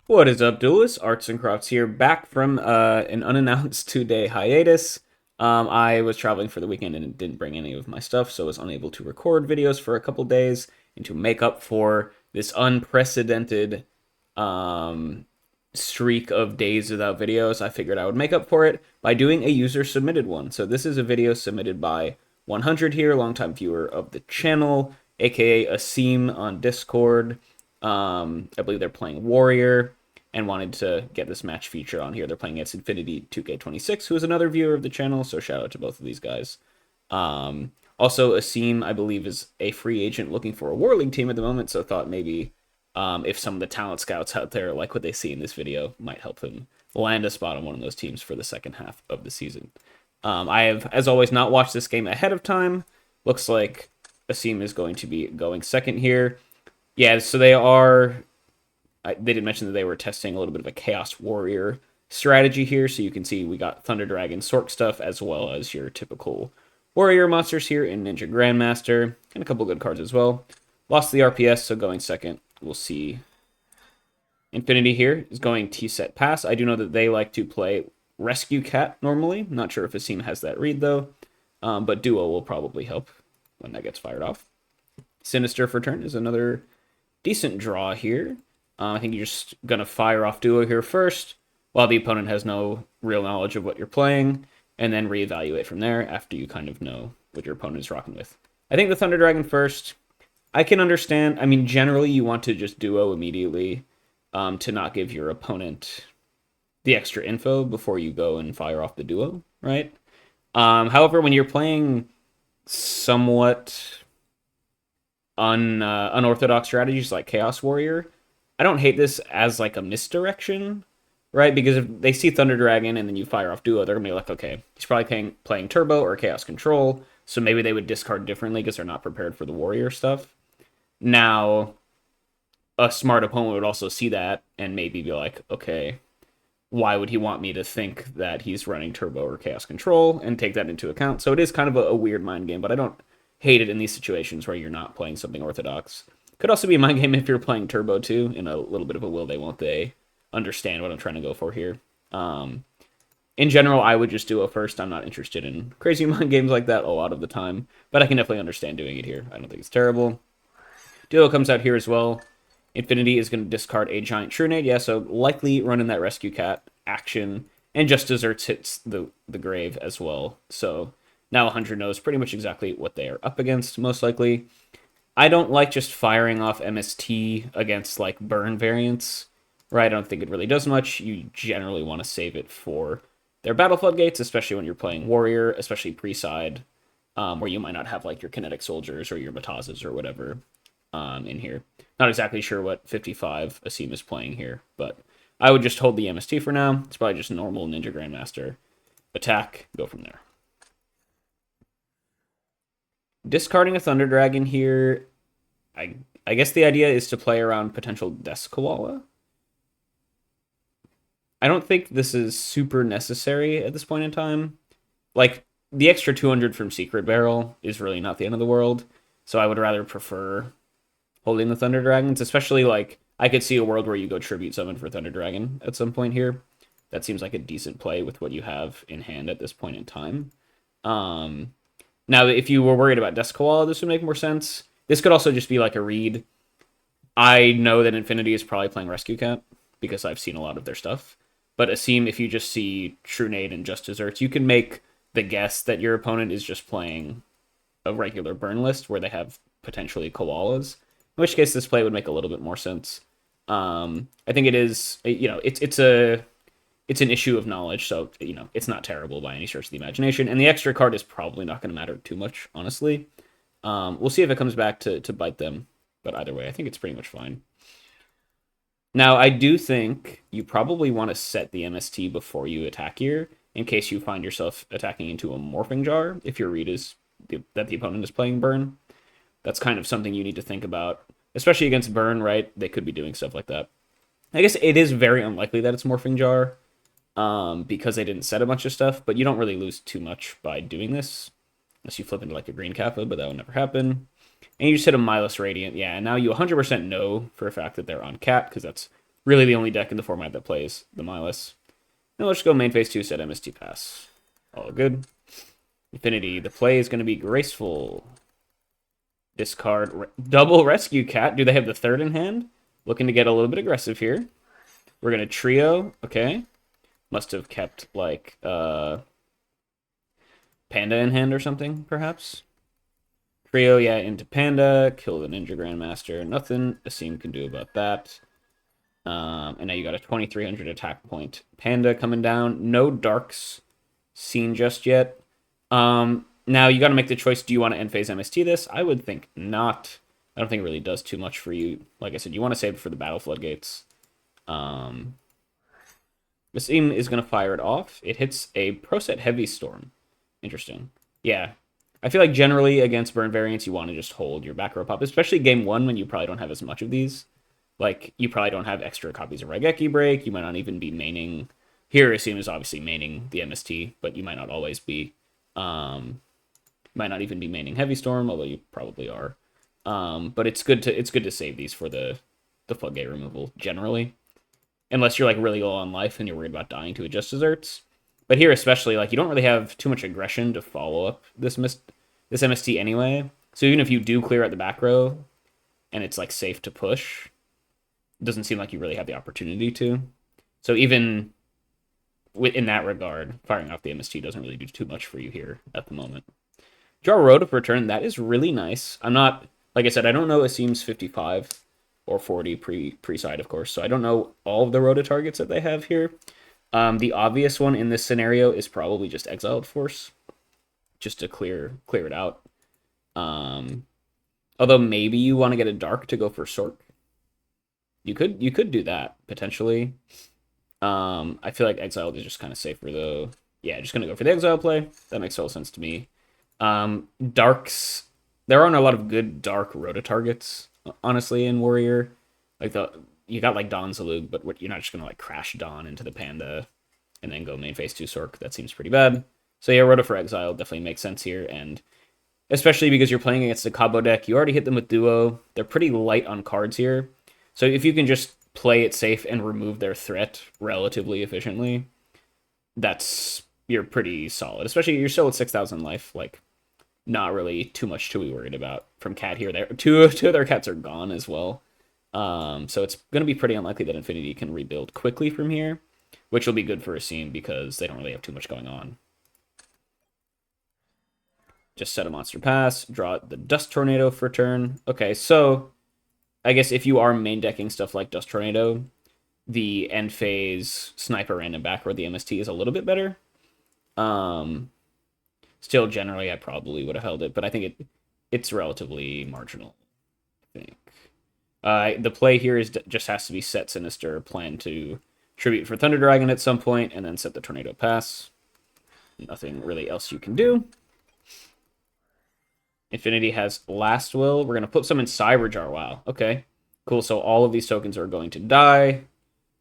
What is up, duelists? Arts and Crafts here, back from an unannounced 2-day hiatus. I was traveling for the weekend and didn't bring any of my stuff, so I was unable to record videos for a couple days and to make up for this unprecedented um, streak of days without videos. I figured I would make up for it by doing a user submitted one. So this is a video submitted by 100 here, longtime viewer of the channel, aka Asim on Discord. I believe they're playing Warrior and wanted to get this match feature on here. They're playing against Infinity 2K26, who is another viewer of the channel, so shout out to both of these guys. Also, Asim, I believe, is a free agent looking for a War League team at the moment, so thought maybe if some of the talent scouts out there like what they see in this video might help him land a spot on one of those teams for the second half of the season. I have, as always, not watched this game ahead of time. Looks like Asim is going to be going second here. Yeah, so they did mention that they were testing a little bit of a Chaos Warrior strategy here. So you can see we got Thunder Dragon Sork stuff as well as your typical Warrior monsters here in Ninja Grandmaster and a couple good cards as well. Lost the RPS, so going second. We'll see. Infinity here is going T-set pass. I do know that they like to play Rescue Cat normally. Not sure if Asim has that read though, but Duo will probably help when that gets fired off. Sinister for turn is another decent draw here. I think you're just going to fire off Duo here first, while the opponent has no real knowledge of what you're playing, and then reevaluate from there after you kind of know what your opponent is rocking with. I think the Thunder Dragon first, I can understand. I mean, generally you want to just Duo immediately to not give your opponent the extra info before you go and fire off the Duo, right? However, when you're playing somewhat unorthodox strategies like Chaos Warrior, I don't hate this as like a misdirection, right? Because if they see Thunder Dragon and then you fire off Duo, they're gonna be like, okay, he's probably playing Turbo or Chaos Control, so maybe they would discard differently because they're not prepared for the Warrior stuff. Now, a smart opponent would also see that and maybe be like, okay, why would he want me to think that he's running Turbo or Chaos Control and take that into account? So it is kind of a weird mind game, but I don't hate it in these situations where you're not playing something orthodox. Could also be a mind game if you're playing Turbo too, in a little bit of a will they won't they understand what I'm trying to go for here. In general, I would just Duo first. I'm not interested in crazy mind games like that a lot of the time, but I can definitely understand doing it here. I don't think it's terrible. Duo comes out here as well. Infinity is going to discard a giant Trunade. Yeah, so likely running that Rescue Cat action, and Just Desserts hits the grave as well. So now 100 knows pretty much exactly what they are up against, most likely. I don't like just firing off MST against like burn variants, right? I don't think it really does much. You generally want to save it for their battle floodgates, especially when you're playing Warrior, especially pre-side, where you might not have like your kinetic soldiers or your Matazes or whatever in here. Not exactly sure what 55 Asim is playing here, but I would just hold the MST for now. It's probably just normal Ninja Grandmaster attack, go from there. Discarding a Thunder Dragon here, I guess the idea is to play around potential Death Koala. I don't think this is super necessary at this point in time. Like, the extra 200 from Secret Barrel is really not the end of the world, so I would rather prefer holding the Thunder Dragons, especially, like, I could see a world where you go Tribute Summon for Thunder Dragon at some point here. That seems like a decent play with what you have in hand at this point in time. Now, if you were worried about Death Koala, this would make more sense. This could also just be like a read. I know that Infinity is probably playing Rescue Cat because I've seen a lot of their stuff. But Asim, if you just see Trunade and Just Desserts, you can make the guess that your opponent is just playing a regular burn list where they have potentially koalas. In which case, this play would make a little bit more sense. I think it is, it's an issue of knowledge, so it's not terrible by any stretch of the imagination. And the extra card is probably not going to matter too much, honestly. We'll see if it comes back to bite them, but either way, I think it's pretty much fine. Now, I do think you probably want to set the MST before you attack here, in case you find yourself attacking into a Morphing Jar, if your read is that the opponent is playing Burn. That's kind of something you need to think about, especially against Burn, right? They could be doing stuff like that. I guess it is very unlikely that it's Morphing Jar, because they didn't set a bunch of stuff, but you don't really lose too much by doing this, unless you flip into like a green Kappa, but that would never happen. And you just hit a Milos Radiant, yeah, and now you 100% know for a fact that they're on Cat, because that's really the only deck in the format that plays the Milas. Now let's go main phase 2, set MST pass. All good. Infinity, the play is going to be graceful. Discard double rescue cat. Do they have the third in hand? Looking to get a little bit aggressive here. We're going to trio. Okay. Must have kept, like, Panda in hand or something, perhaps. Trio, yeah, into Panda. Kill the Ninja Grandmaster. Nothing Asim can do about that. And now you got a 2300 attack point. Panda coming down. No Darks seen just yet. Now you got to make the choice. Do you want to end phase MST this? I would think not. I don't think it really does too much for you. Like I said, you want to save it for the Battle Floodgates. Asim is going to fire it off. It hits a Pro Set Heavy Storm. Interesting. Yeah. I feel like generally against burn variants, you want to just hold your back row pop, especially game 1 when you probably don't have as much of these. Like, you probably don't have extra copies of Raigeki Break. You might not even be maining... Here, Asim is obviously maining the MST, but you might not always be. Might not even be maining Heavy Storm, although you probably are. But it's good to save these for the Floodgate removal, generally. Unless you're, like, really low on life and you're worried about dying to Adjust Desserts. But here especially, like, you don't really have too much aggression to follow up this MST anyway. So even if you do clear out the back row, and it's, like, safe to push... It doesn't seem like you really have the opportunity to. So even in that regard, firing off the MST doesn't really do too much for you here at the moment. Draw Rhoda for return. That is really nice. I'm not, like I said, I don't know Asim's 55 or 40 pre-side, of course. So I don't know all of the Rhoda targets that they have here. The obvious one in this scenario is probably just Exiled Force, just to clear it out. Although maybe you want to get a Dark to go for Sork. You could do that, potentially. I feel like Exiled is just kind of safer, though. Yeah, just going to go for the Exile play. That makes total sense to me. Darks... There aren't a lot of good Dark Rhoda targets, honestly, in Warrior. Like, you got, like, Dawn Zalug, but you're not just going to, like, crash Dawn into the Panda and then go main phase 2 Sork. That seems pretty bad. So, yeah, Rhoda for Exile definitely makes sense here, and especially because you're playing against a Cabo deck. You already hit them with Duo. They're pretty light on cards here. So if you can just play it safe and remove their threat relatively efficiently, you're pretty solid. Especially you're still at 6,000 life, like not really too much to be worried about from Cat here. Two of their cats are gone as well. So it's going to be pretty unlikely that Infinity can rebuild quickly from here, which will be good for Asim because they don't really have too much going on. Just set a monster pass, draw the Dust Tornado for turn. Okay, so I guess if you are main decking stuff like Dust Tornado, the end phase Sniper Random Back or the MST is a little bit better. Still, generally, I probably would have held it, but I think it's relatively marginal, I think. The play here just has to be set Sinister, plan to tribute for Thunder Dragon at some point, and then set the Tornado Pass. Nothing really else you can do. Infinity has Last Will. We're going to put some in Cyberjar. Wow. Okay. Cool. So all of these tokens are going to die.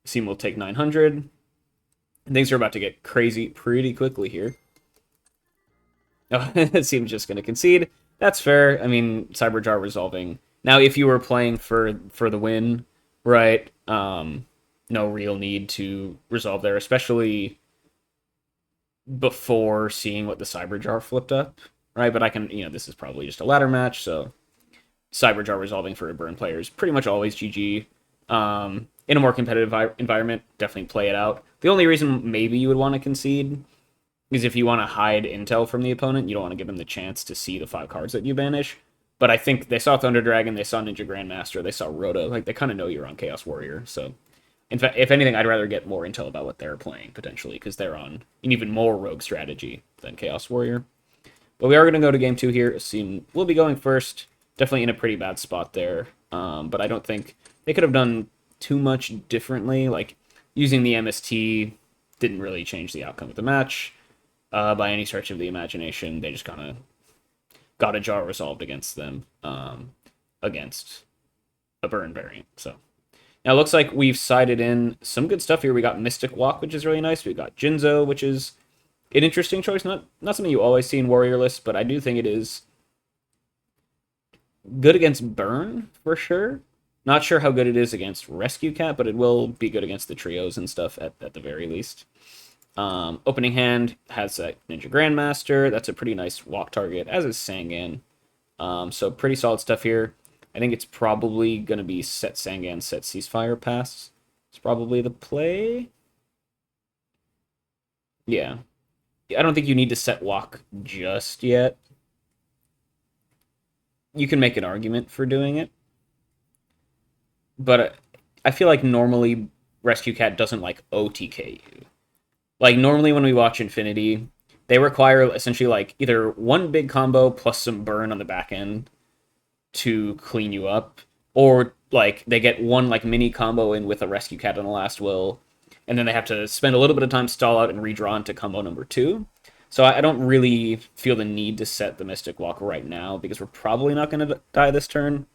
Asim will take 900. Things are about to get crazy pretty quickly here. Oh, Asim's just going to concede. That's fair. I mean, Cyberjar resolving. Now, if you were playing for the win, right, no real need to resolve there, especially before seeing what the Cyberjar flipped up. Right, but I can, this is probably just a ladder match, so Cyberjar resolving for a burn player is pretty much always GG. In a more competitive environment, definitely play it out. The only reason maybe you would want to concede is if you want to hide intel from the opponent. You don't want to give them the chance to see the 5 cards that you banish. But I think they saw Thunder Dragon, they saw Ninja Grandmaster, they saw Rhoda. Like, they kind of know you're on Chaos Warrior, so... In fact, if anything, I'd rather get more intel about what they're playing, potentially, because they're on an even more rogue strategy than Chaos Warrior. But we are going to go to game 2 here. Asim will be going first. Definitely in a pretty bad spot there. But I don't think they could have done too much differently. Like, using the MST didn't really change the outcome of the match by any stretch of the imagination. They just kind of got a jar resolved against them, against a burn variant. So now it looks like we've sided in some good stuff here. We got Mystic Walk, which is really nice. We got Jinzo, which is an interesting choice. Not something you always see in Warrior lists, but I do think it is good against burn, for sure. Not sure how good it is against Rescue Cat, but it will be good against the trios and stuff at the very least. Opening hand has a Ninja Grandmaster. That's a pretty nice walk target, as is Sangan. So pretty solid stuff here. I think it's probably going to be set Sangan, set Ceasefire Pass. It's probably the play. Yeah. I don't think you need to set walk just yet. You can make an argument for doing it. But I feel like normally Rescue Cat doesn't like OTK you. Like normally when we watch Infinity, they require essentially like either one big combo plus some burn on the back end to clean you up, or like they get one like mini combo in with a Rescue Cat on the last will, and then they have to spend a little bit of time stall out and redraw into combo number 2. So I don't really feel the need to set the Mystic Walk right now because we're probably not going to die this turn.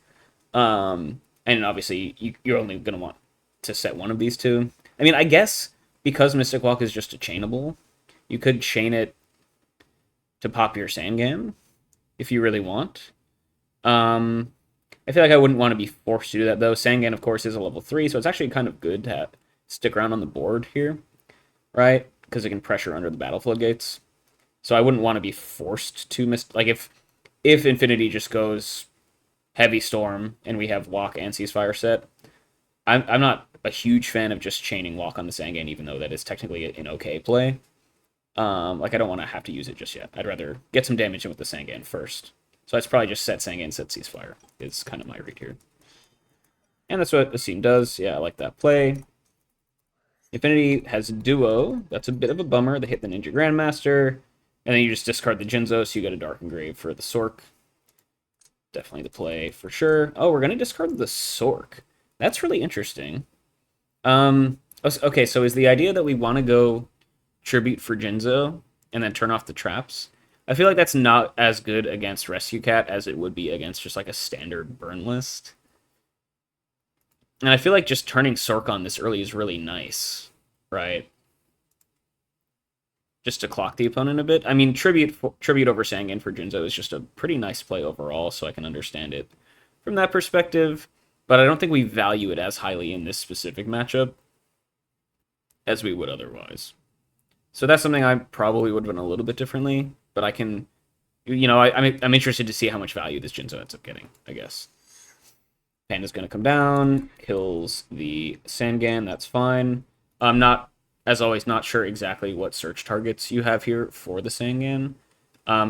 And obviously you're only going to want to set one of these two. I mean, I guess because Mystic Walk is just a chainable, you could chain it to pop your Sangan if you really want. I feel like I wouldn't want to be forced to do that, though. Sangan, of course, is a level 3, so it's actually kind of good to stick around on the board here, right? Because it can pressure under the battle floodgates. So I wouldn't want to be forced to miss... Like, if Infinity just goes Heavy Storm and we have Walk and Ceasefire set, I'm not a huge fan of just chaining Walk on the Sangan, even though that is technically an okay play. Like, I don't want to have to use it just yet. I'd rather get some damage in with the Sangan first. So that's probably just set Sangan, set Ceasefire. It's kind of my read here. And that's what Asim does. Yeah, I like that play. Infinity has Duo. That's a bit of a bummer. They hit the Ninja Grandmaster. And then you just discard the Jinzo, so you get a Dark Engrave for the Sork. Definitely the play for sure. Oh, we're going to discard the Sork. That's really interesting. Okay, so is the idea that we want to go Tribute for Jinzo and then turn off the traps? I feel like that's not as good against Rescue Cat as it would be against just like a standard burn list. And I feel like just turning Sork on this early is really nice, right? Just to clock the opponent a bit. I mean, Tribute over Sangan for Jinzo is just a pretty nice play overall, so I can understand it from that perspective. But I don't think we value it as highly in this specific matchup as we would otherwise. So that's something I probably would have done a little bit differently. But I can, you know, I'm interested to see how much value this Jinzo ends up getting, I guess. Panda's going to come down, kills the Sangan, that's fine. I'm not, as always, not sure exactly what search targets you have here for the Sangan.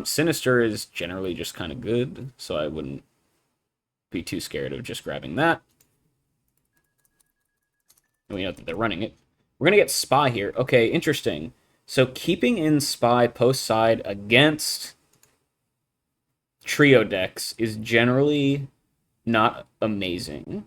Sinister is generally just kind of good, so I wouldn't be too scared of just grabbing that. And we know that they're running it. We're going to get Spy here. Okay, interesting. So keeping in Spy post side against trio decks is generally not amazing.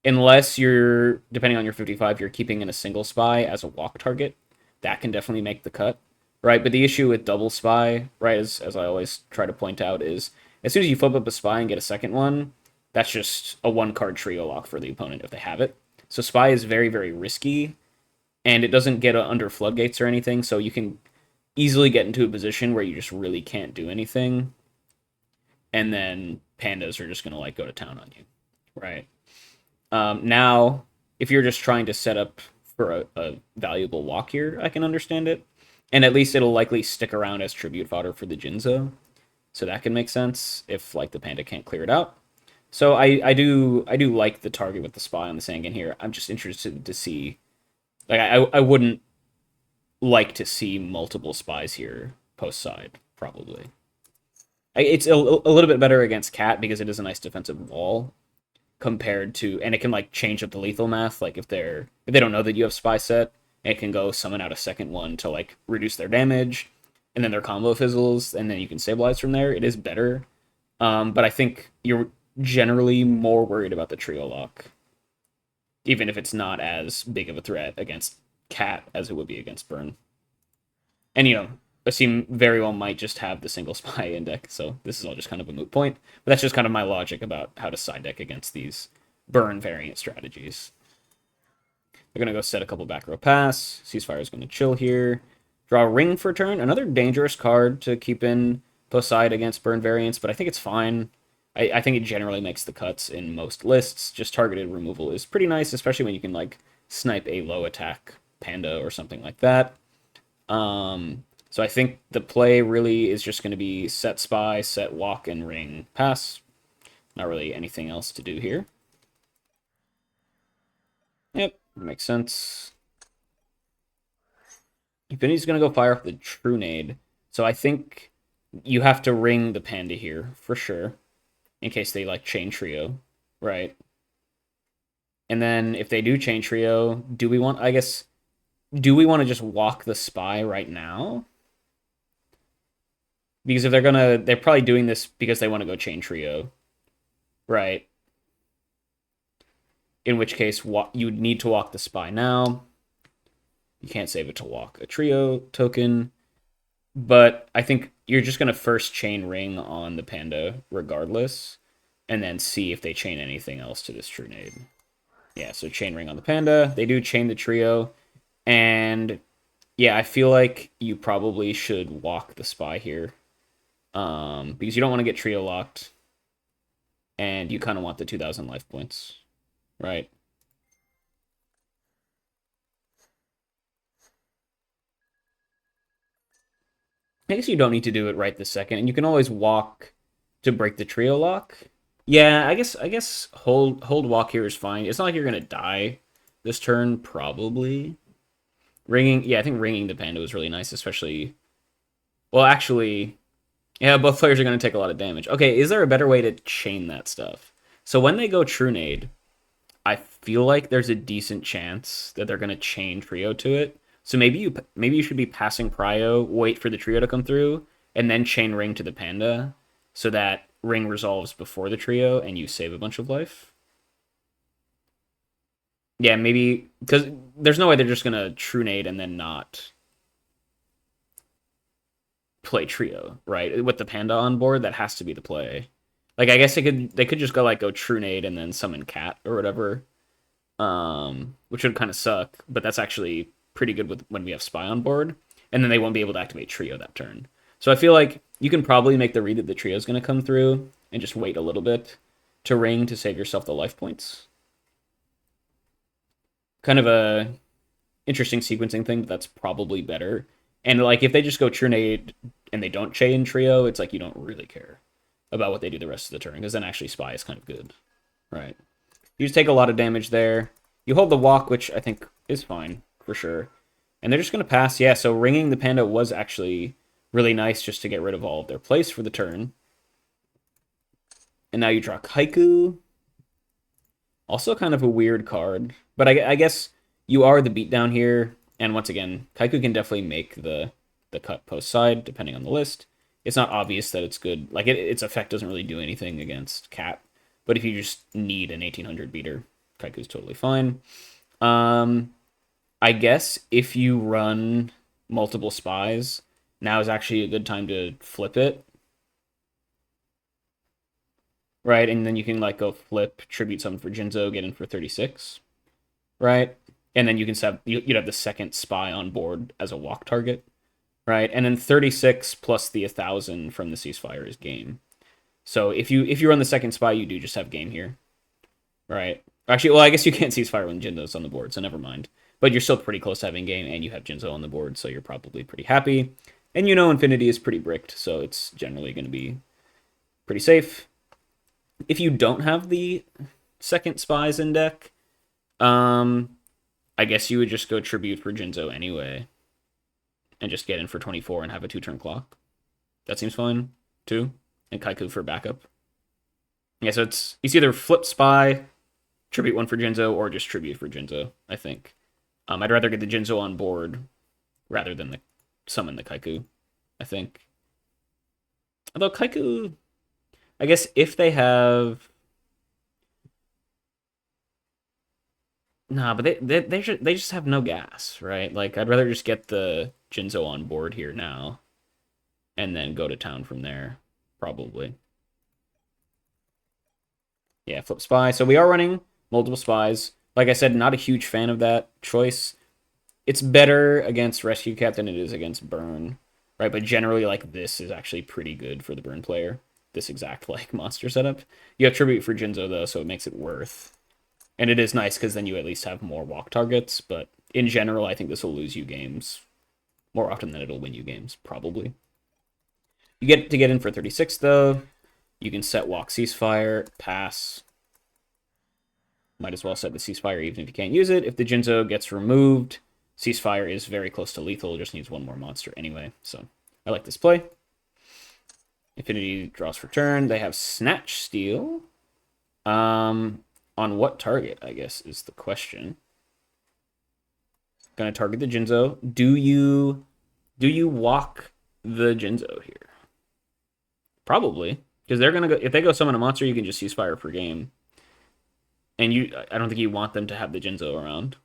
Unless you're, depending on your 55, you're keeping in a single Spy as a walk target. That can definitely make the cut, right? But the issue with double Spy, right, as I always try to point out, is as soon as you flip up a Spy and get a second one, that's just a one-card trio lock for the opponent if they have it. So Spy is very, very risky, and it doesn't get under floodgates or anything, so you can easily get into a position where you just really can't do anything, and then Pandas are just going to like go to town on you, right? Now, if you're just trying to set up for a valuable walk here, I can understand it, and at least it'll likely stick around as tribute fodder for the Jinzo, so that can make sense if like the Panda can't clear it out. So I do like the target with the Spy on the Sangan here. I'm just interested to see. Like, I wouldn't like to see multiple Spies here post-side, probably. It's a little bit better against Cat because it is a nice defensive wall compared to... And it can, like, change up the lethal math. Like, if they don't know that you have Spy set, it can go summon out a second one to, like, reduce their damage, and then their combo fizzles, and then you can stabilize from there. It is better. But I think you're generally more worried about the trio lock, even if it's not as big of a threat against Cat as it would be against Burn. And, you know, Asim very well might just have the single Spy in deck, so this is all just kind of a moot point. But that's just kind of my logic about how to side deck against these Burn variant strategies. We're going to go set a couple back row pass. Ceasefire is going to chill here. Draw Ring for turn. Another dangerous card to keep in post side against Burn variants, but I think it's fine. I think it generally makes the cuts in most lists. Just targeted removal is pretty nice, especially when you can like snipe a low attack panda or something like that. So I think the play really is just going to be set spy, set walk, and ring pass. Not really anything else to do here. Yep, makes sense. Infinity's going to go fire off the True Nade. So I think you have to ring the panda here for sure, in case they like chain trio, right? And then if they do chain trio, do we want, I guess, do we want to just walk the spy right now? Because if they're probably doing this because they want to go chain trio, right? In which case, you'd need to walk the spy now. You can't save it to walk a trio token. But I think you're just going to first chain ring on the panda regardless, and then see if they chain anything else to this True Nade. Yeah, so chain ring on the panda. They do chain the trio. And yeah, I feel like you probably should walk the spy here. Because you don't want to get trio locked. And you kind of want the 2,000 life points, right? I guess you don't need to do it right this second, and you can always walk to break the trio lock. Yeah, I guess hold walk here is fine. It's not like you're gonna die this turn, probably. Ringing, yeah, I think ringing the panda was really nice, especially. Well, actually, yeah, both players are gonna take a lot of damage. Okay, is there a better way to chain that stuff? So when they go True Nade, I feel like there's a decent chance that they're gonna chain trio to it. So maybe you should be passing prio, wait for the trio to come through, and then chain ring to the panda, so that ring resolves before the trio and you save a bunch of life. Yeah, maybe because there's no way they're just gonna True Nade and then not play trio, right? With the panda on board, that has to be the play. Like I guess they could just go True Nade and then summon cat or whatever, which would kind of suck, but that's actually pretty good with when we have spy on board, and then they won't be able to activate trio that turn. So I feel like you can probably make the read that the trio is going to come through and just wait a little bit to ring to save yourself the life points. Kind of a interesting sequencing thing, but that's probably better. And like if they just go True Nade and they don't chain trio, it's like you don't really care about what they do the rest of the turn, because then actually spy is kind of good, right? You just take a lot of damage there. You hold the walk, which I think is fine for sure. And they're just going to pass. Yeah, so ringing the panda was actually really nice just to get rid of all of their place for the turn. And now you draw Kaiku. Also kind of a weird card. But I guess you are the beatdown here. And once again, Kaiku can definitely make the cut post side, depending on the list. It's not obvious that it's good. Like, its effect doesn't really do anything against Cat. But if you just need an 1800 beater, Kaiku's totally fine. I guess if you run multiple spies, now is actually a good time to flip it. Right? And then you can like go flip, tribute summon for Jinzo, get in for 36. Right? And then you can have you'd have the second spy on board as a walk target. Right? And then 36 plus the 1,000 from the ceasefire is game. So if you run the second spy, you do just have game here. Right? Actually, well, I guess you can't ceasefire when Jinzo's on the board, so never mind. But you're still pretty close to having game, and you have Jinzo on the board, so you're probably pretty happy. And you know Infinity is pretty bricked, so it's generally going to be pretty safe. If you don't have the second spies in deck, I guess you would just go Tribute for Jinzo anyway. And just get in for 24 and have a 2-turn clock. That seems fine, too. And Kaiku for backup. Yeah, so it's either flip spy, tribute 1 for Jinzo, or just tribute for Jinzo, I think. I'd rather get the Jinzo on board rather than summon the Kaiku, I think. Although Kaiku, I guess if they have... Nah, but they just have no gas, right? Like, I'd rather just get the Jinzo on board here now and then go to town from there, probably. Yeah, flip spy. So we are running multiple spies. Like I said, not a huge fan of that choice. It's better against Rescue Cat than it is against Burn, right? But generally, like, this is actually pretty good for the Burn player. this exact like monster setup. You have Tribute for Jinzo though, so it makes it worth. And it is nice because then you at least have more walk targets, but in general, I think this will lose you games more often than it'll win you games, probably. You get to get in for 36 though. You can set walk ceasefire, pass. Might as well set the ceasefire even if you can't use it. If the Jinzo gets removed, ceasefire is very close to lethal, just needs one more monster anyway. So I like this play. Infinity draws for turn. They have Snatch Steal. On what target, I guess, is the question. Gonna target the Jinzo. Do you walk the Jinzo here? Probably. Because they're gonna go, if they go summon a monster, you can just use fire per game. And I don't think you want them to have the Jinzo around.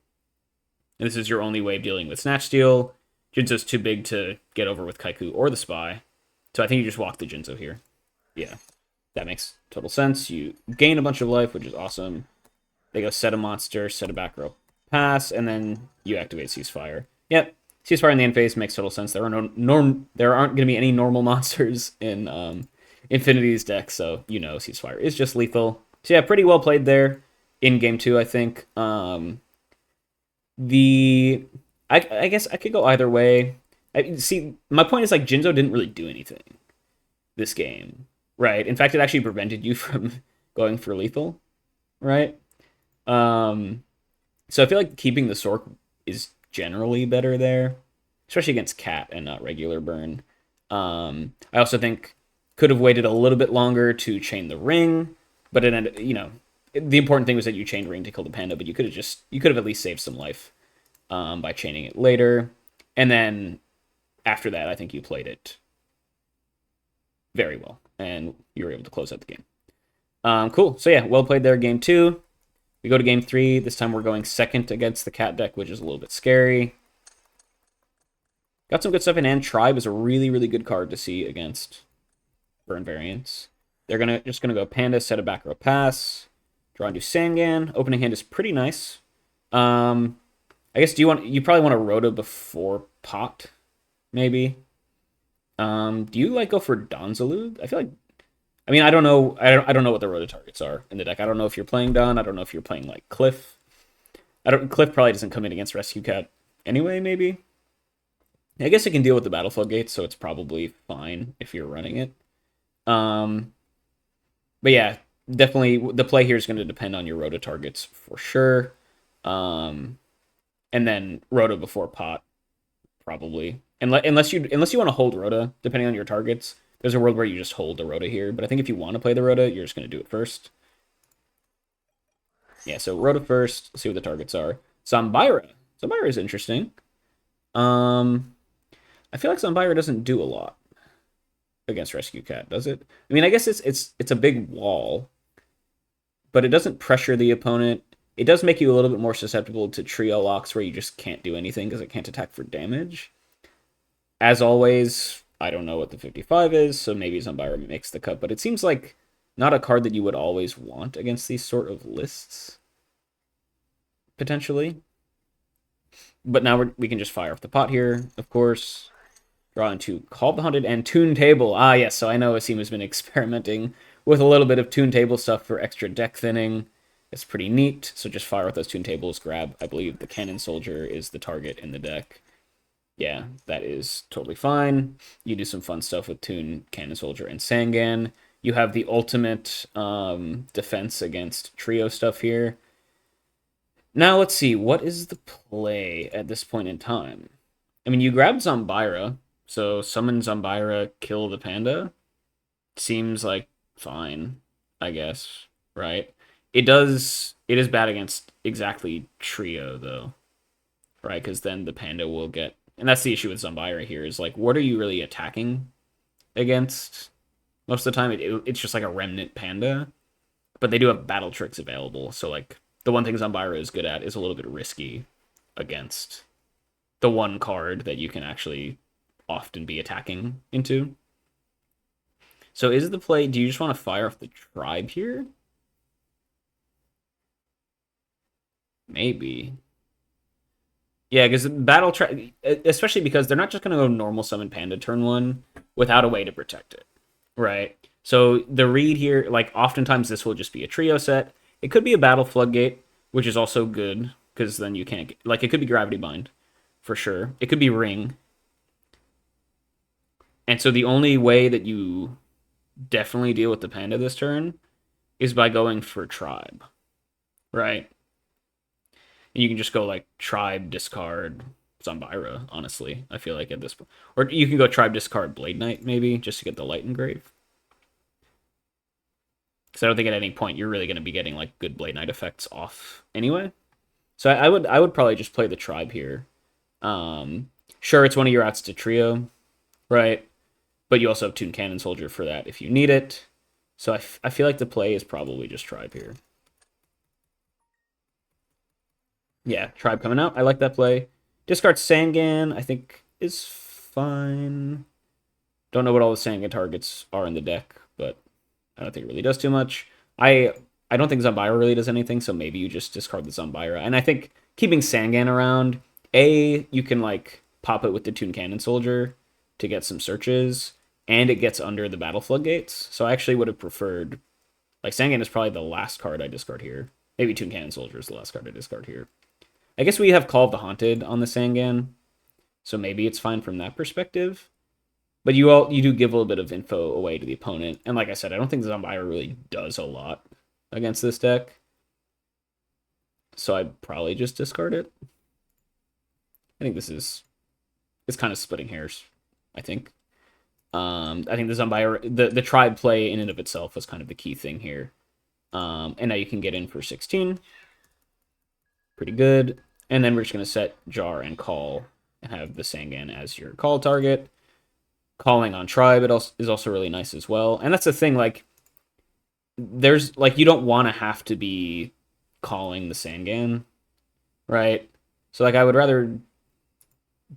And this is your only way of dealing with Snatch Steal. Jinzo's too big to get over with Kaiku or the Spy. So I think you just walk the Jinzo here. Yeah, that makes total sense. You gain a bunch of life, which is awesome. They go set a monster, set a back row pass, and then you activate Ceasefire. Yep, Ceasefire in the end phase makes total sense. There aren't going to be any normal monsters in Infinity's deck, so you know Ceasefire is just lethal. So yeah, pretty well played there in game 2, I think. I guess I could go either way. See, my point is like Jinzo didn't really do anything this game, right? In fact, it actually prevented you from going for lethal, right? So I feel like keeping the Sork is generally better there, especially against Cat and not regular burn. I also think could have waited a little bit longer to chain the ring, but it ended, the important thing was that you chained ring to kill the panda, but you could have at least saved some life by chaining it later. And then after that, I think you played it very well, and you were able to close out the game. Cool. So yeah, well played there, game 2. We go to game 3. This time we're going second against the Cat deck, which is a little bit scary. Got some good stuff in hand. Tribe is a really, really good card to see against burn variants. They're just gonna go Panda, set a back row pass, draw into Sangan. Opening hand is pretty nice. I guess you probably want a Rhoda before pot, maybe. Do you like go for Donzalud? I don't know. I don't know what the Rhoda targets are in the deck. I don't know if you're playing Don. I don't know if you're playing like Cliff. Cliff probably doesn't come in against Rescue Cat anyway. Maybe. I guess it can deal with the battle floodgates, so it's probably fine if you're running it. But yeah, definitely the play here is going to depend on your Rhoda targets for sure. And then Rhoda before pot, probably. Unless you want to hold Rhoda, depending on your targets. There's a world where you just hold the Rhoda here, but I think if you want to play the Rhoda, you're just going to do it first. Yeah, so Rhoda first, see what the targets are. Zambira. Zambira is interesting. I feel like Zambira doesn't do a lot against Rescue Cat, does it? I mean, I guess it's a big wall, but it doesn't pressure the opponent. It does make you a little bit more susceptible to trio locks where you just can't do anything because it can't attack for damage. As always, I don't know what the 55 is, so maybe Zambira makes the cut, but it seems like not a card that you would always want against these sort of lists, potentially. But now we can just fire off the pot here, of course. Draw into Call the Hunted and Toon Table. Ah, yes, so I know Asim has been experimenting with a little bit of Toon Table stuff for extra deck thinning. It's pretty neat, so just fire with those Toon Tables, grab, I believe, the Cannon Soldier is the target in the deck. Yeah, that is totally fine. You do some fun stuff with Toon, Cannon Soldier, and Sangan. You have the ultimate defense against trio stuff here. Now, let's see. What is the play at this point in time? I mean, you grab Zambira, so summon Zambira, kill the panda. Seems like fine, I guess, right? It is bad against exactly trio, though, right? Because then the panda will get... And that's the issue with Zambira here, is like, what are you really attacking against? Most of the time, it's just like a remnant panda, but they do have battle tricks available, so like, the one thing Zambira is good at is a little bit risky against the one card that you can actually often be attacking into. So is the play, do you just want to fire off the tribe here? Maybe. Yeah, because battle tribe, especially because they're not just going to go normal summon panda turn 1 without a way to protect it, right? So the read here, like oftentimes this will just be a trio set. It could be a battle floodgate, which is also good because then you can't like it could be gravity bind for sure. It could be ring. And so the only way that you definitely deal with the panda this turn is by going for tribe, right? And you can just go like tribe discard Zombira, honestly. I feel like at this point. Or you can go tribe discard Blade Knight maybe just to get the light engrave. Because I don't think at any point you're really going to be getting like good Blade Knight effects off anyway. So I would probably just play the tribe here. Sure, it's one of your outs to trio, right? But you also have Toon Cannon Soldier for that if you need it. So I feel like the play is probably just tribe here. Yeah, tribe coming out. I like that play. Discard Sangan, I think, is fine. Don't know what all the Sangan targets are in the deck, but I don't think it really does too much. I don't think Zombira really does anything, so maybe you just discard the Zombira. And I think keeping Sangan around, you can like pop it with the Toon Cannon Soldier to get some searches, and it gets under the Battle Floodgates. So I actually would have preferred, like Sangan is probably the last card I discard here. Maybe Toon Cannon Soldier is the last card I discard here. I guess we have Call of the Haunted on the Sangan, so maybe it's fine from that perspective. But you do give a little bit of info away to the opponent, and like I said, I don't think Zombira really does a lot against this deck, so I'd probably just discard it. I think it's kind of splitting hairs. I think. I think the Zombira, the tribe play in and of itself was kind of the key thing here. And now you can get in for 16. Pretty good. And then we're just going to set Jar and Call and have the Sangan as your call target. Calling on tribe is also really nice as well. And that's the thing, like, there's, like, you don't want to have to be calling the Sangan, right? So, like, I would rather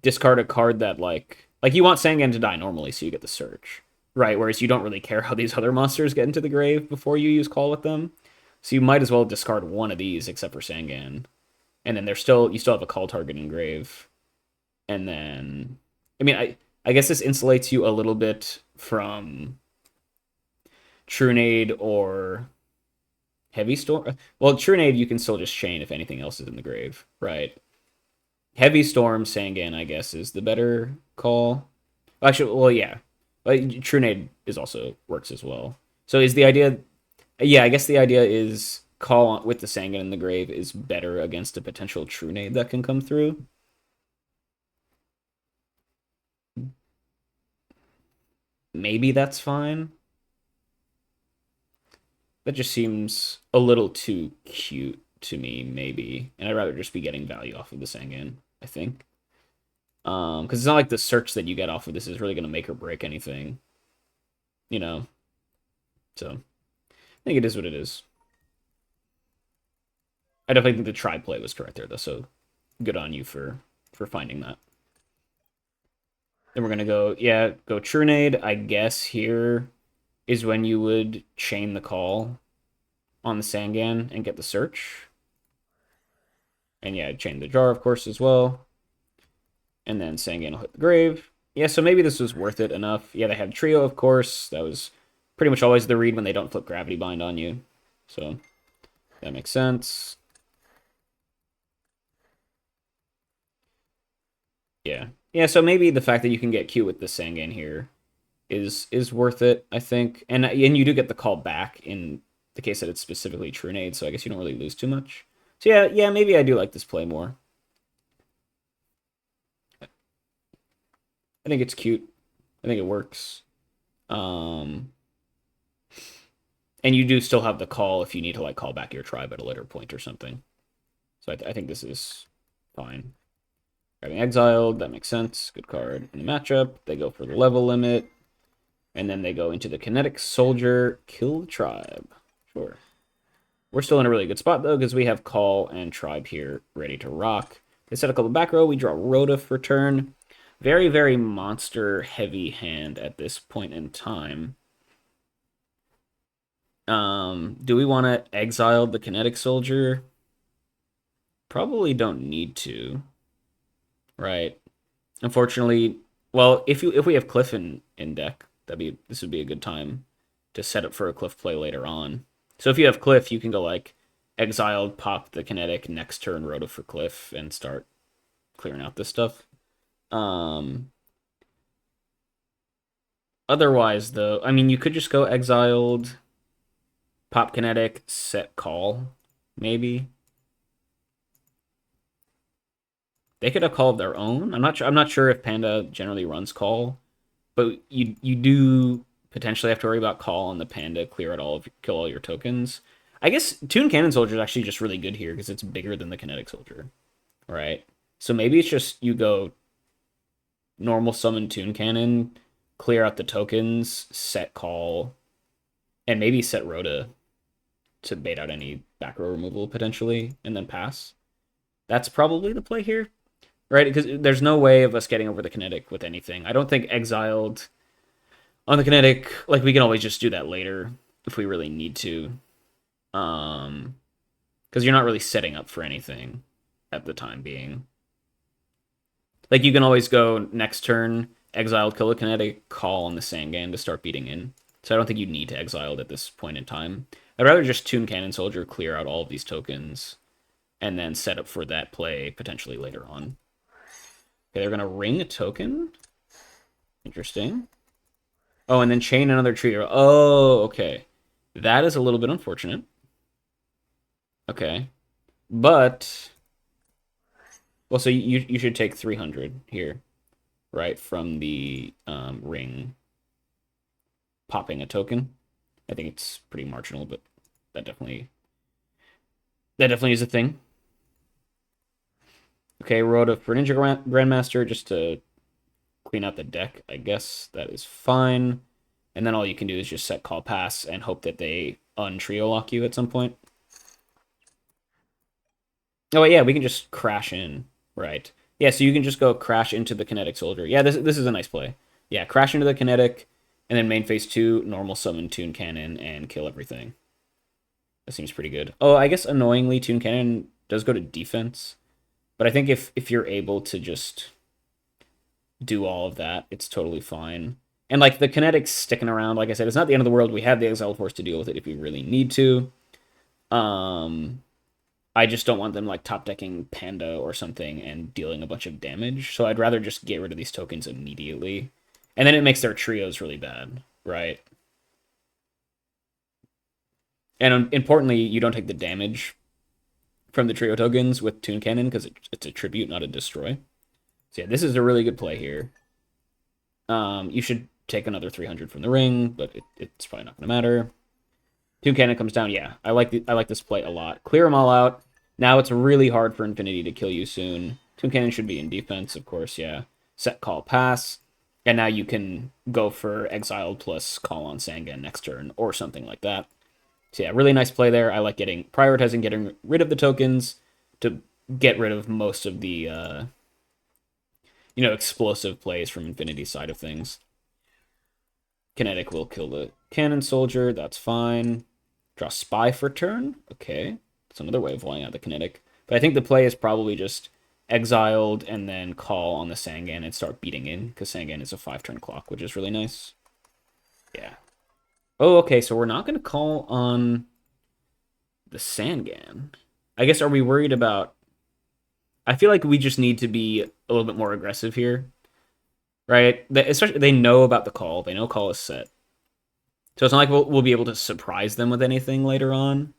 discard a card that, like you want Sangan to die normally so you get the search, right? Whereas you don't really care how these other monsters get into the grave before you use Call with them. So you might as well discard one of these except for Sangan. And then you still have a call target in grave. And then, I mean, I guess this insulates you a little bit from Trunade or Heavy Storm. Well, Trunade you can still just chain if anything else is in the grave, right? Heavy Storm Sangan, I guess, is the better call. Actually, well, yeah. But Trunade is also works as well. So is the idea... Yeah, I guess the idea is call with the Sangan in the grave is better against a potential Trunade that can come through. Maybe that's fine. That just seems a little too cute to me, maybe. And I'd rather just be getting value off of the Sangan, I think. Because it's not like the search that you get off of this is really going to make or break anything. You know? So, I think it is what it is. I definitely think the tribe play was correct there, though, so good on you for finding that. Then we're going to go Trunade. I guess here is when you would chain the call on the Sangan and get the search. And yeah, chain the Jar, of course, as well. And then Sangan will hit the grave. Yeah, so maybe this was worth it enough. Yeah, they had Trio, of course. That was pretty much always the read when they don't flip Gravity Bind on you. So that makes sense. Yeah. Yeah, so maybe the fact that you can get Q with the Sangan here is worth it, I think. And you do get the call back in the case that it's specifically Trunade, so I guess you don't really lose too much. So yeah, maybe I do like this play more. I think it's cute. I think it works. And you do still have the call if you need to like call back your tribe at a later point or something. So I think this is fine. Grabbing Exiled, that makes sense. Good card in the matchup. They go for the level limit. And then they go into the Kinetic Soldier, kill the tribe. Sure. We're still in a really good spot, though, because we have Call and Tribe here ready to rock. They set a couple back row. We draw Rhoda for turn. Very, very monster-heavy hand at this point in time. Do we want to exile the Kinetic Soldier? Probably don't need to. Right. Unfortunately, well, if we have Cliff in deck, this would be a good time to set up for a Cliff play later on. So if you have Cliff, you can go like Exiled, pop the Kinetic, next turn Rhoda for Cliff, and start clearing out this stuff. Otherwise, though, I mean, you could just go Exiled, pop Kinetic, set Call, maybe. They could have Call of their own. I'm not sure if Panda generally runs Call, but you do potentially have to worry about Call on the Panda, kill all your tokens. I guess Toon Cannon Soldier is actually just really good here because it's bigger than the Kinetic Soldier, right? So maybe it's just you go normal summon Toon Cannon, clear out the tokens, set Call, and maybe set Rhoda to bait out any back row removal potentially, and then pass. That's probably the play here, right? Because there's no way of us getting over the Kinetic with anything. I don't think Exiled on the Kinetic, like we can always just do that later if we really need to. Because you're not really setting up for anything at the time being. Like you can always go next turn, Exiled, kill the Kinetic, call on the Sangan to start beating in. So I don't think you need to Exiled at this point in time. I'd rather just Toon Cannon Soldier, clear out all of these tokens, and then set up for that play potentially later on. Okay, they're going to ring a token. Interesting. Oh, and then chain another trio. Oh, okay. That is a little bit unfortunate. Okay. But, well, so you should take 300 here, right, from the ring popping a token. I think it's pretty marginal, but that definitely is a thing. Okay, Rhoda for Ninja Grandmaster just to clean out the deck. I guess that is fine. And then all you can do is just set call pass and hope that they untrio lock you at some point. Oh, yeah, we can just crash in, right? Yeah, so you can just go crash into the Kinetic Soldier. Yeah, this is a nice play. Yeah, crash into the Kinetic, and then main phase 2, normal summon Toon Cannon, and kill everything. That seems pretty good. Oh, I guess annoyingly, Toon Cannon does go to defense. But I think if you're able to just do all of that, it's totally fine. And, like, the Kinetic's sticking around. Like I said, it's not the end of the world. We have the Exiled Force to deal with it if we really need to. I just don't want them like top decking Panda or something and dealing a bunch of damage. So I'd rather just get rid of these tokens immediately. And then it makes their trios really bad, right? And importantly, you don't take the damage from the trio tokens with Toon Cannon because it's a tribute, not a destroy. So yeah, this is a really good play here. You should take another 300 from the ring, but it's probably not going to matter. Toon Cannon comes down. Yeah, I like this play a lot. Clear them all out. Now it's really hard for Infinity to kill you soon. Toon Cannon should be in defense, of course, yeah. Set, call, pass. And now you can go for Exiled plus call on Sangan next turn, or something like that. So yeah, really nice play there. I like prioritizing getting rid of the tokens to get rid of most of the, explosive plays from Infinity's side of things. Kinetic will kill the Cannon Soldier, that's fine. Draw Spy for turn, okay. It's another way of weighing out the Kinetic. But I think the play is probably just Exiled and then call on the Sangan and start beating in, because Sangan is a 5-turn clock, which is really nice. Yeah. Oh, okay, so we're not going to call on the Sangan. I guess, are we worried about... I feel like we just need to be a little bit more aggressive here, right? Especially, they know about the call. They know call is set. So it's not like we'll be able to surprise them with anything later on.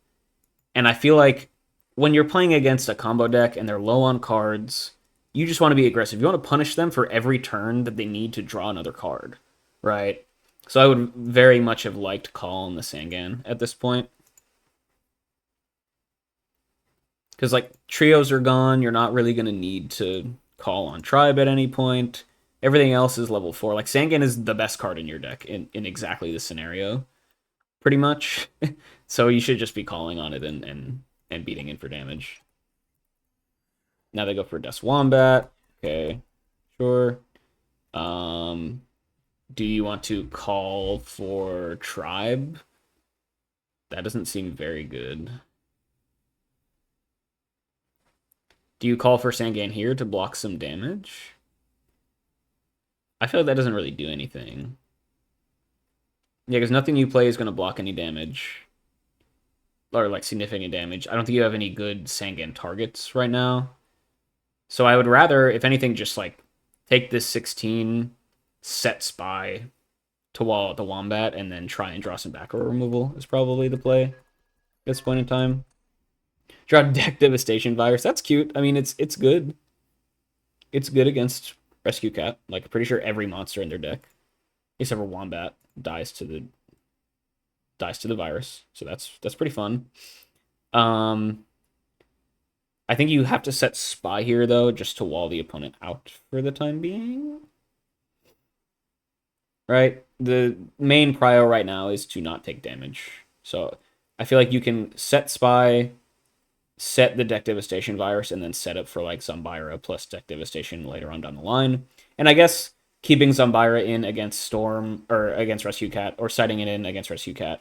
And I feel like when you're playing against a combo deck and they're low on cards, you just want to be aggressive. You want to punish them for every turn that they need to draw another card, right? So I would very much have liked call on the Sangan at this point. Because, like, trios are gone. You're not really going to need to call on Tribe at any point. Everything else is level 4. Like, Sangan is the best card in your deck in exactly this scenario, pretty much. So you should just be calling on it and beating in for damage. Now they go for Death's Wombat. Okay, sure. Do you want to call for Tribe? That doesn't seem very good. Do you call for Sangan here to block some damage? I feel like that doesn't really do anything. Yeah, because nothing you play is going to block any damage. Or, like, significant damage. I don't think you have any good Sangan targets right now. So I would rather, if anything, just, like, take this 16, set Spy to wall at the Wombat, and then try and draw some back row removal is probably the play at this point in time. Draw Deck Devastation Virus. That's cute. I mean, it's good. It's good against Rescue Cat. Like, I'm pretty sure every monster in their deck, except for Wombat, dies to the virus. So that's pretty fun. Um, I think you have to set Spy here though, just to wall the opponent out for the time being. Right? The main prio right now is to not take damage. So I feel like you can set Spy, set the Deck Devastation virus, and then set up for like Zumbira plus Deck Devastation later on down the line. And I guess keeping Zumbira in against Storm or against Rescue Cat, or setting it in against Rescue Cat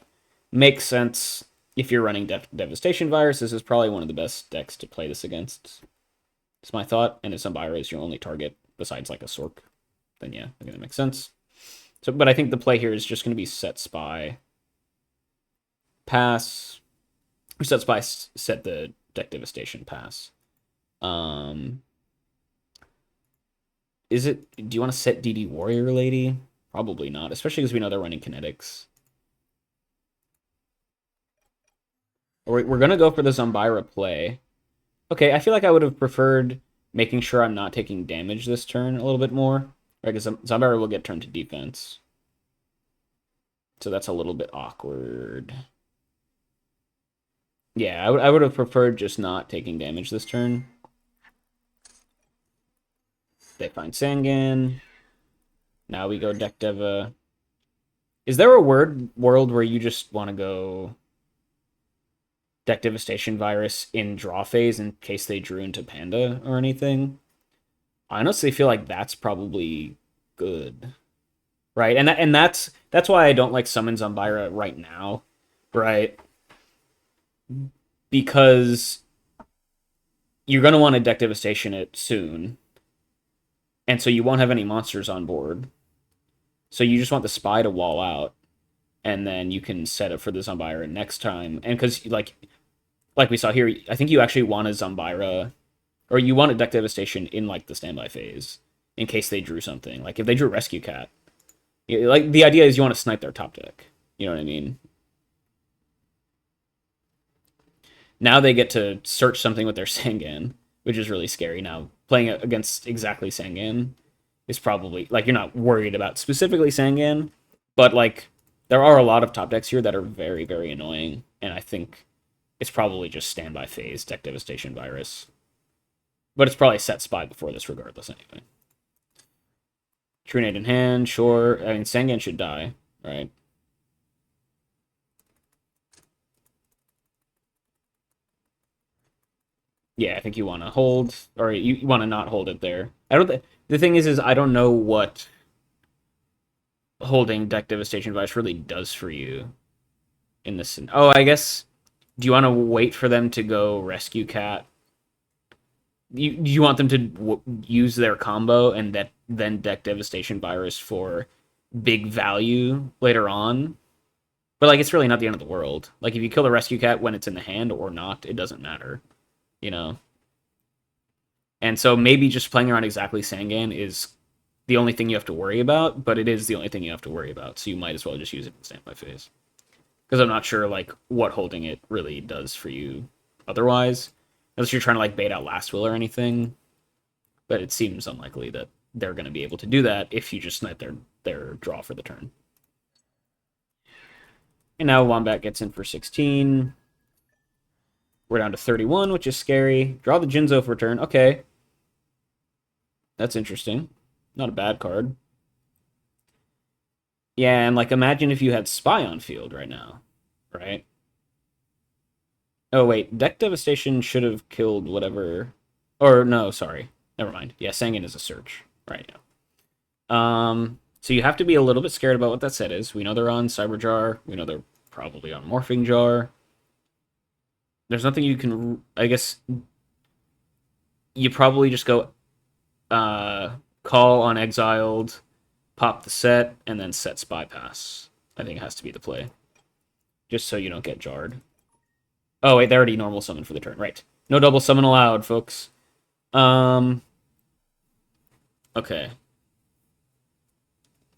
makes sense if you're running Devastation virus. This is probably one of the best decks to play this against. It's my thought. And if Zumbira is your only target besides like a Sork, then yeah, I think that makes sense. So, but I think the play here is just going to be set Spy, pass, or set Spy, set the Deck Devastation, pass. Is it? Do you want to set DD Warrior Lady? Probably not, especially because we know they're running kinetics. We're gonna go for the Zumbira play. Okay, I feel like I would have preferred making sure I'm not taking damage this turn a little bit more. Right, because Zumbira will get turned to defense. So that's a little bit awkward. Yeah, I would have preferred just not taking damage this turn. They find Sangan. Now we go Deck Deva. Is there a world where you just want to go Deck Devastation virus in draw phase in case they drew into Panda or anything? I honestly feel like that's probably good. Right? And that's why I don't like summon Zumbira right now. Right? Because you're going to want to Deck Devastation it soon. And so you won't have any monsters on board. So you just want the Spy to wall out. And then you can set it for the Zumbira next time. And because, like we saw here, I think you actually want a Zumbira, or you want a Deck Devastation in, like, the standby phase, in case they drew something. Like, if they drew Rescue Cat, like, the idea is you want to snipe their top deck. You know what I mean? Now they get to search something with their Sangan, which is really scary. Now, playing against exactly Sangan is probably, like, you're not worried about specifically Sangan, but, like, there are a lot of top decks here that are very, very annoying, and I think it's probably just standby phase, Deck Devastation virus. But it's probably set Spy before this regardless anyway. Trunade in hand, sure. I mean, Sangan should die, right? Yeah, I think you want to hold, or you want to not hold it there. I don't. The thing is I don't know what holding Deck Devastation Vice really does for you in this. Oh, I guess. Do you want to wait for them to go Rescue Cat? You want them to use their combo and then Deck Devastation Virus for big value later on? But, like, it's really not the end of the world. Like, if you kill the Rescue Cat when it's in the hand or not, it doesn't matter. You know? And so maybe just playing around exactly Sangan is the only thing you have to worry about, but it is the only thing you have to worry about, so you might as well just use it in standby phase. Because I'm not sure, like, what holding it really does for you otherwise. Unless you're trying to, like, bait out Last Will or anything. But it seems unlikely that they're going to be able to do that if you just snipe their draw for the turn. And now Wombat gets in for 16. We're down to 31, which is scary. Draw the Jinzo for turn. Okay. That's interesting. Not a bad card. Yeah, and, like, imagine if you had Spy on field right now, right? Oh, wait. Deck Devastation should have killed whatever... Or, no, sorry. Never mind. Yeah, Sangan is a search. Right, yeah. So you have to be a little bit scared about what that set is. We know they're on Cyber Jar. We know they're probably on Morphing Jar. There's nothing you can... I guess... You probably just go... call on Exiled, pop the set, and then set Spy Pass. I think it has to be the play. Just so you don't get jarred. Oh, wait, they already normal summon for the turn. Right. No double summon allowed, folks. Okay.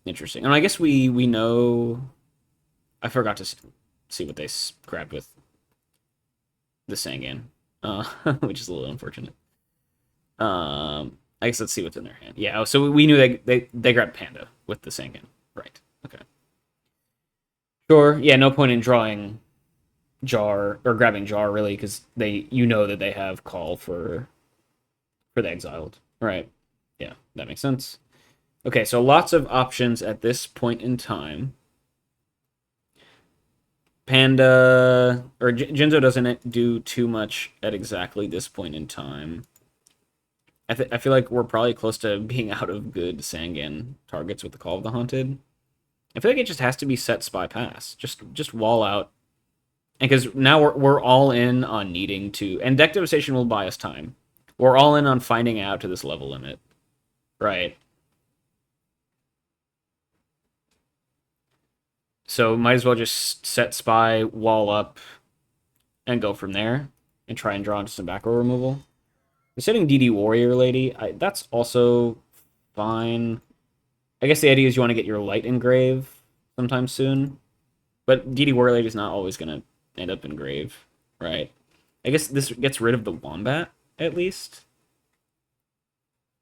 Interesting. And I guess we know... I forgot to see what they grabbed with the Sangan, which is a little unfortunate. I guess let's see what's in their hand. Yeah, so we knew they grabbed Panda with the Sangan. Right. Okay. Sure. Yeah, no point in drawing Jar or grabbing Jar really, because you know that they have call for the exiled. Right. Yeah, that makes sense. Okay, so lots of options at this point in time. Panda or Jinzo doesn't do too much at exactly this point in time. I feel like we're probably close to being out of good Sangan targets with the Call of the Haunted. I feel like it just has to be set Spy Pass. Just wall out. And because now we're all in on needing to, and Deck Devastation will buy us time. We're all in on finding out to this level limit. Right. So might as well just set Spy, wall up, and go from there. And try and draw into some back row removal. We're setting DD Warrior Lady. That's also fine. I guess the idea is you want to get your light engrave sometime soon. But DD Warrior Lady is not always going to end up in grave, right? I guess this gets rid of the Wombat, at least.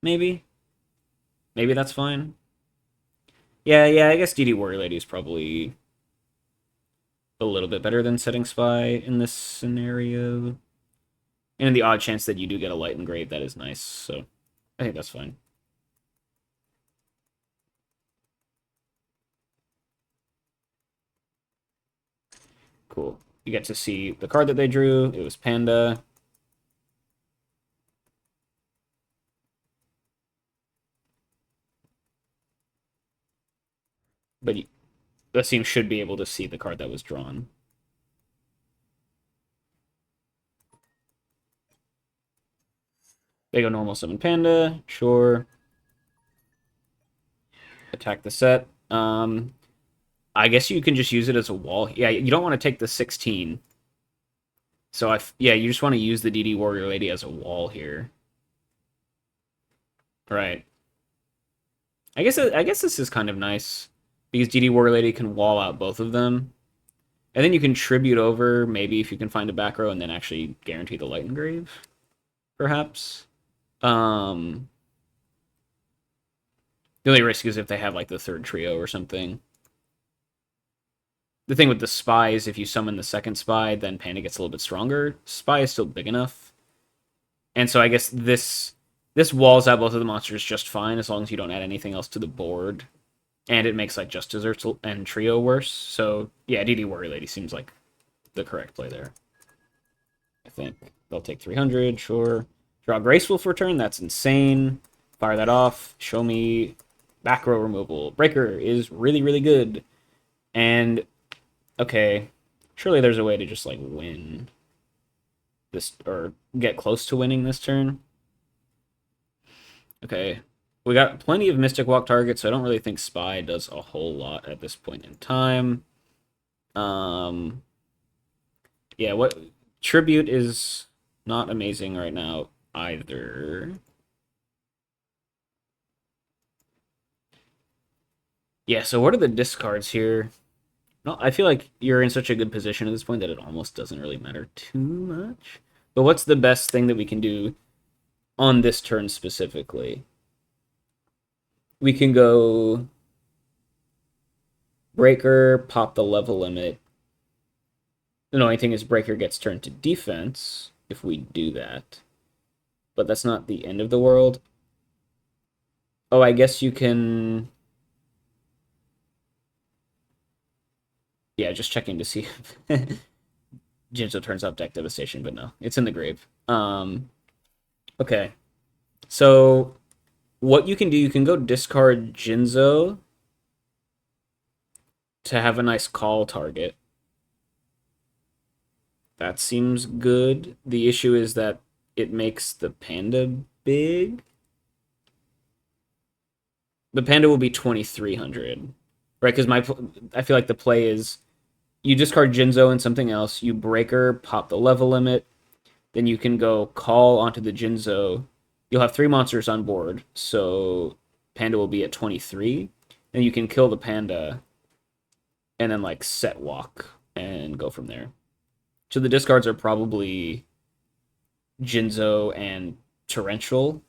Maybe. Maybe that's fine. Yeah, I guess DD Warrior Lady is probably a little bit better than setting Spy in this scenario. And in the odd chance that you do get a light engrave, that is nice. So I think that's fine. Cool. You get to see the card that they drew. It was Panda. But the team should be able to see the card that was drawn. They go normal summon Panda. Sure. Attack the set. I guess you can just use it as a wall. Yeah, you don't want to take the 16. So yeah, you just want to use the DD Warrior Lady as a wall here. Right. I guess this is kind of nice because DD Warrior Lady can wall out both of them. And then you can tribute over, maybe if you can find a back row, and then actually guarantee the light engrave, perhaps. The only risk is if they have like the third trio or something. The thing with the Spy is if you summon the second Spy, then Panda gets a little bit stronger. Spy is still big enough. And so I guess this walls out both of the monsters just fine as long as you don't add anything else to the board. And it makes like Just Desserts and Trio worse. So yeah, DD Warrior Lady seems like the correct play there. I think they'll take 300, sure. Draw Graceful for turn, that's insane. Fire that off. Show me back row removal. Breaker is really, really good. And okay, surely there's a way to just like win this or get close to winning this turn. Okay, we got plenty of Mystic Walk targets, so I don't really think Spy does a whole lot at this point in time. Yeah, what Tribute is not amazing right now either. Yeah, so what are the discards here? No, I feel like you're in such a good position at this point that it almost doesn't really matter too much. But what's the best thing that we can do on this turn specifically? We can go Breaker, pop the level limit. The only thing is Breaker gets turned to defense if we do that. But that's not the end of the world. Oh, I guess you can... Yeah, just checking to see if Jinzo turns up Deck Devastation, but no, it's in the grave. Okay. So what you can do, you can go discard Jinzo to have a nice call target. That seems good. The issue is that it makes the Panda big. The Panda will be 2,300. right? Because I feel like the play is you discard Jinzo and something else, you breaker, pop the level limit, then you can go call onto the Jinzo. You'll have 3 monsters on board, so Panda will be at 23. And you can kill the Panda and then like set walk and go from there. So the discards are probably Jinzo and Torrential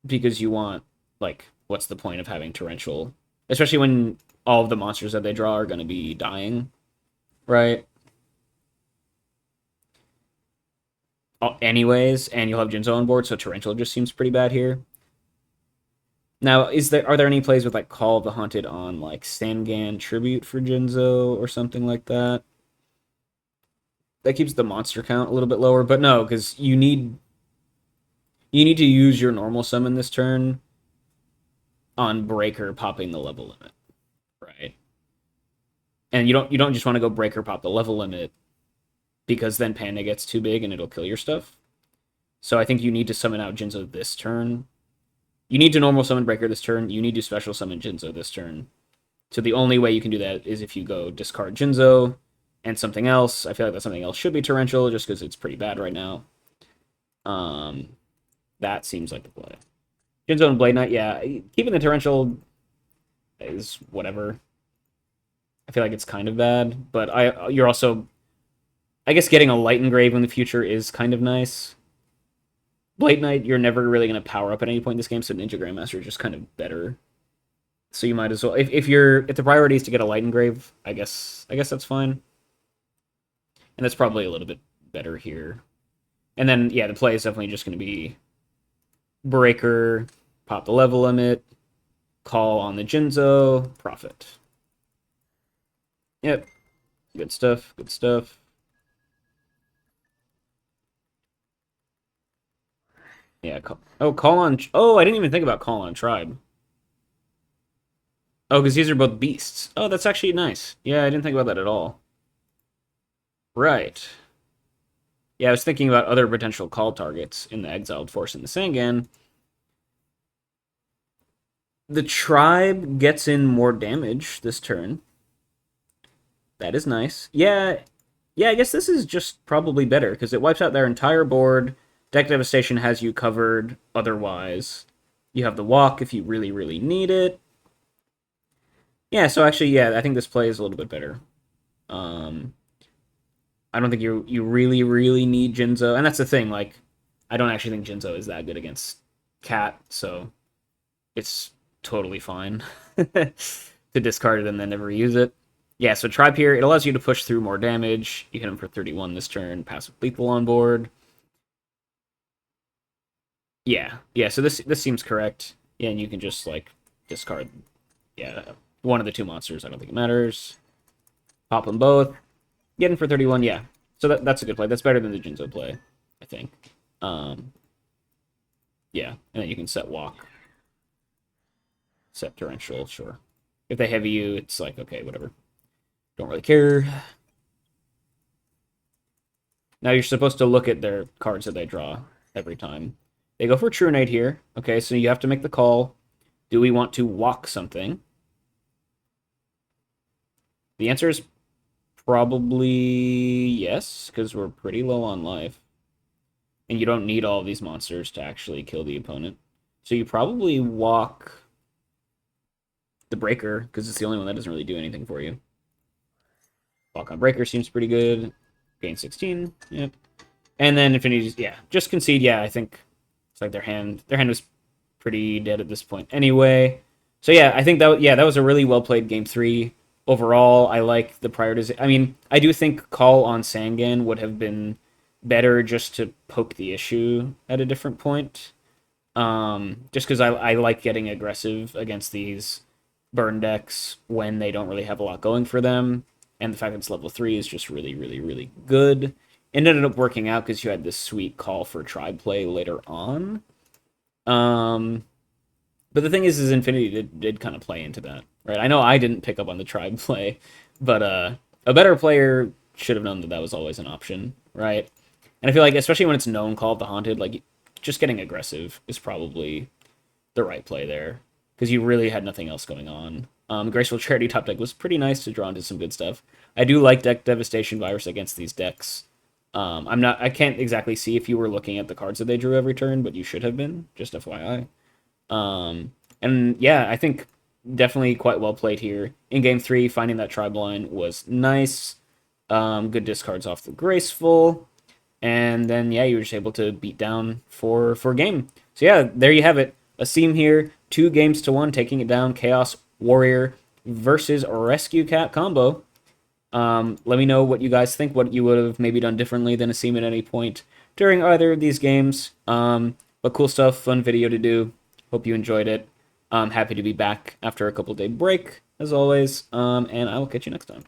because you want like what's the point of having Torrential, especially when all of the monsters that they draw are going to be dying, right? Anyways, and you'll have Jinzo on board, so Torrential just seems pretty bad here. Now, are there any plays with like Call of the Haunted on like Sangan Tribute for Jinzo or something like that? That keeps the monster count a little bit lower, but no, because you need to use your normal summon this turn on Breaker popping the level limit, right? And you don't just want to go Breaker pop the level limit because then Panda gets too big and it'll kill your stuff. So I think you need to summon out Jinzo this turn. You need to normal summon Breaker this turn. You need to special summon Jinzo this turn. So the only way you can do that is if you go discard Jinzo and something else. I feel like that something else should be Torrential just because it's pretty bad right now. That seems like the play. Jinzo and Blade Knight, yeah. Keeping the Torrential is whatever. I feel like it's kind of bad, but you're also... I guess getting a Light Engrave in the future is kind of nice. Blade Knight, you're never really going to power up at any point in this game, so Ninja Grandmaster is just kind of better. So you might as well... If the priority is to get a Light Engrave, I guess that's fine. And that's probably a little bit better here. And then, yeah, the play is definitely just going to be Breaker, pop the level limit, call on the Jinzo, profit. Yep. Good stuff, good stuff. Yeah, call on... Oh, I didn't even think about call on Tribe. Oh, because these are both beasts. Oh, that's actually nice. Yeah, I didn't think about that at all. Right. Yeah, I was thinking about other potential call targets in the Exiled Force and the Sangan. The Tribe gets in more damage this turn. That is nice. Yeah, I guess this is just probably better, because it wipes out their entire board. Deck Devastation has you covered otherwise. You have the walk if you really, really need it. Yeah, so actually, yeah, I think this play is a little bit better. I don't think you really, really need Jinzo. And that's the thing, like, I don't actually think Jinzo is that good against Cat, so it's totally fine to discard it and then never use it. Yeah, so Tribe here, it allows you to push through more damage. You hit him for 31 this turn, passive lethal on board. Yeah, so this seems correct. Yeah, and you can just, like, discard, yeah, one of the 2 monsters. I don't think it matters. Pop them both. Get in for 31, yeah. So that's a good play. That's better than the Jinzo play, I think. Yeah, and then you can set walk. Set Torrential, sure. If they heavy you, it's like, okay, whatever. Don't really care. Now you're supposed to look at their cards that they draw every time. They go for True Knight here. Okay, so you have to make the call. Do we want to walk something? The answer is probably yes, because we're pretty low on life. And you don't need all of these monsters to actually kill the opponent. So you probably walk the Breaker, because it's the only one that doesn't really do anything for you. Walk on Breaker seems pretty good. Gain 16, yep. And then Infinity's, yeah, just concede, yeah, I think it's like their hand was pretty dead at this point anyway. So yeah, I think that was a really well played game 3. Overall, I like the prioritization. I mean, I do think call on Sangan would have been better just to poke the issue at a different point. Just because I like getting aggressive against these burn decks when they don't really have a lot going for them. And the fact that it's level 3 is just really, really, really good. It ended up working out because you had this sweet call for Tribe play later on. But the thing is Infinity did kind of play into that, right? I know I didn't pick up on the Tribe play, but a better player should have known that was always an option, right? And I feel like, especially when it's known Call of the Haunted, like, just getting aggressive is probably the right play there, because you really had nothing else going on. Graceful Charity top deck was pretty nice to draw into some good stuff. I do like deck Devastation Virus against these decks. I can't exactly see if you were looking at the cards that they drew every turn, but you should have been, just FYI. And yeah, I think definitely quite well played here. In game 3, finding that tribal line was nice. Good discards off the Graceful. And then, yeah, you were just able to beat down for game. So yeah, there you have it. Asim here, 2-1, taking it down. Chaos Warrior versus Rescue Cat combo. Let me know what you guys think, what you would have maybe done differently than Asim at any point during either of these games. But cool stuff, fun video to do. Hope you enjoyed it. I'm happy to be back after a couple day break, as always. And I will catch you next time.